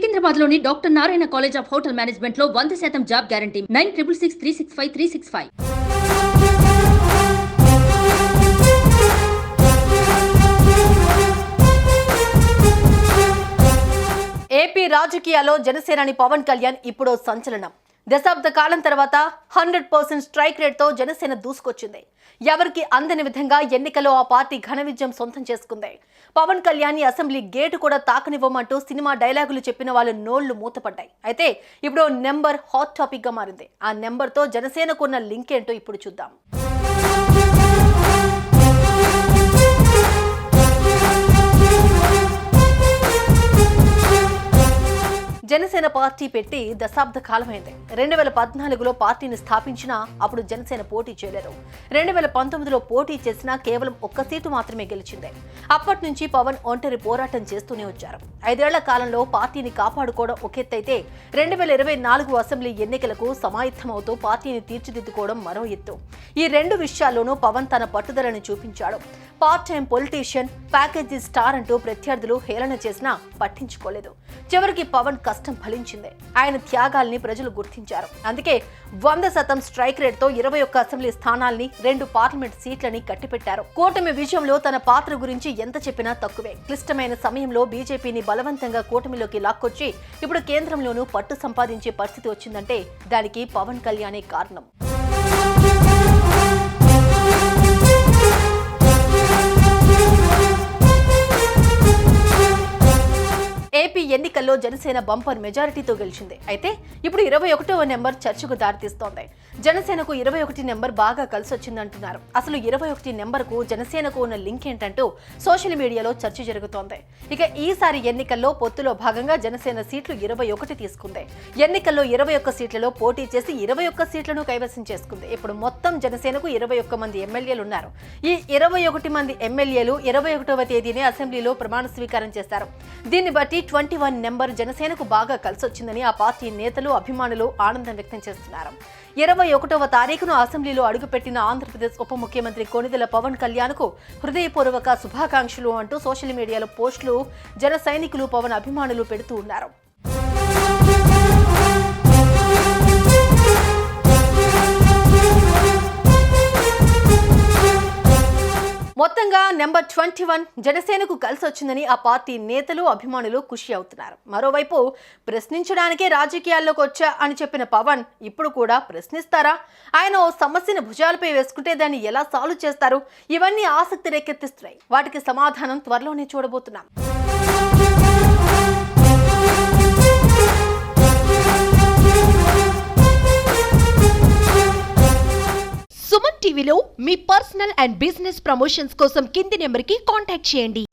సికింద్రాబాద్లోని doctor Narayana college of hotel మేనేజ్మెంట్లో 100% job guarantee 966365 AP రాజకీయాల్లో జనసేనాని పవన్ కళ్యాణ్ ఇప్పుడు సంచలనం. దశాబ్ద కాలం తర్వాత 100% స్ట్రైక్ రేట్తో జనసేన దూసుకొచ్చింది. ఎవరికి అందని విధంగా ఎన్నికల్లో ఆ పార్టీ ఘన విజయం సొంతం చేసుకుంది. పవన్ కళ్యాణ్ అసెంబ్లీ గేటు కూడా తాకనివ్వమంటూ సినిమా డైలాగులు చెప్పిన వాళ్ళు నోళ్లు మూతపడ్డాయి. అయితే ఇప్పుడు నెంబర్ హాట్ టాపిక్ గా మారింది. ఆ నెంబర్తో జనసేనకు ఉన్న లింక్ ఏంటో ఇప్పుడు చూద్దాం. జనసేన పార్టీ పెట్టి దశాబ్ద కాలమైంది. 2014లో పార్టీని స్థాపించినా అప్పుడు జనసేన పోటీ చేయలేదు. 2019లో పోటీ చేసినా కేవలం ఒక్క సీటు మాత్రమే గెలిచింది. అప్పటి నుంచి పవన్ ఒంటరి పోరాటం చేస్తూనే వచ్చారు. 5 ఏళ్ల కాలంలో పార్టీని కాపాడుకోవడం ఒకెత్తైతే 2024 అసెంబ్లీ ఎన్నికలకు సమాయత్తమవుతూ పార్టీని తీర్చిదిద్దుకోవడం మరో ఎత్తు. ఈ రెండు విషయాల్లోనూ పవన్ తన పట్టుదలను చూపించాడు. Part time politician, package star అంటూ ప్రత్యర్థులు హేళన చేసినా పట్టించుకోలేదు. చివరికి పవన్ కష్టం ఫలించింది. ఆయన త్యాగాల్ని ప్రజలు గుర్తించారు. అందుకే 100% స్ట్రైక్ రేట్ తో 21 అసెంబ్లీ స్థానాల్ని, 2 పార్లమెంట్ సీట్లని కట్టిపెట్టారు. కూటమి విజయంలో తన పాత్ర గురించి ఎంత చెప్పినా తక్కువే. క్లిష్టమైన సమయంలో బీజేపీని బలవంతంగా కూటమిలోకి లాక్కొచ్చి ఇప్పుడు కేంద్రంలోనూ పట్టు సంపాదించే పరిస్థితి వచ్చిందంటే దానికి పవన్ కళ్యాణే కారణం. ఏపీ ఎన్నికల్లో జనసేన బంపర్ మెజారిటీతో గెలిచింది. అయితే ఇప్పుడు 21వ నెంబర్ చర్చకు దారితీస్తోంది. జనసేనకు 21 నెంబర్ బాగా కలిసొచ్చిందంటున్నారు. అసలు 21 నెంబర్కు జనసేనకు ఉన్న లింక్ ఏంటంటూ సోషల్ మీడియాలో చర్చ జరుగుతోంది. ఇక ఈసారి ఎన్నికల్లో పొత్తులో భాగంగా జనసేన సీట్లు 21 తీసుకుంది. ఎన్నికల్లో 21 సీట్లలో పోటీ చేసి 21 సీట్లను కైవసం చేసుకుంది. ఇప్పుడు మొత్తం జనసేనకు 21 మంది ఎమ్మెల్యేలు ఉన్నారు. ఈ 21 మంది ఎమ్మెల్యేలు 21వ తేదీనే అసెంబ్లీలో ప్రమాణ స్వీకారం చేశారు. దీన్ని బట్టి 21 నెంబర్ జనసేనకు బాగా కలిసొచ్చిందని ఆ పార్టీ నేతలు, అభిమానులు ఆనందం వ్యక్తం చేస్తున్నారు. 21వ తారీఖును అసెంబ్లీలో అడుగుపెట్టిన ఆంధ్రప్రదేశ్ ఉప ముఖ్యమంత్రి కొణిదెల పవన్ కళ్యాణ్ కు హృదయపూర్వక శుభాకాంక్షలు అంటూ సోషల్ మీడియాలో పోస్టులు జన సైనికులు, పవన్ అభిమానులు పెడుతూ ఉన్నారు. మొత్తంగా నెంబర్ 21 జనసేనకు కలిసి వచ్చిందని ఆ పార్టీ నేతలు, అభిమానులు ఖుషి అవుతున్నారు. మరోవైపు ప్రశ్నించడానికే రాజకీయాల్లోకి వచ్చా అని చెప్పిన పవన్ ఇప్పుడు కూడా ప్రశ్నిస్తారా? ఆయన ఓ సమస్యను భుజాలపై వేసుకుంటే దాన్ని ఎలా సాల్వ్ చేస్తారు? ఇవన్నీ ఆసక్తి రేకెత్తిస్తున్నాయి. వాటికి సమాధానం త్వరలోనే చూడబోతున్నాం. సుమన్ టీవీలో మీ పర్సనల్ అండ్ బిజినెస్ ప్రమోషన్స్ కోసం కింది నెంబర్కి కాంటాక్ట్ చేయండి.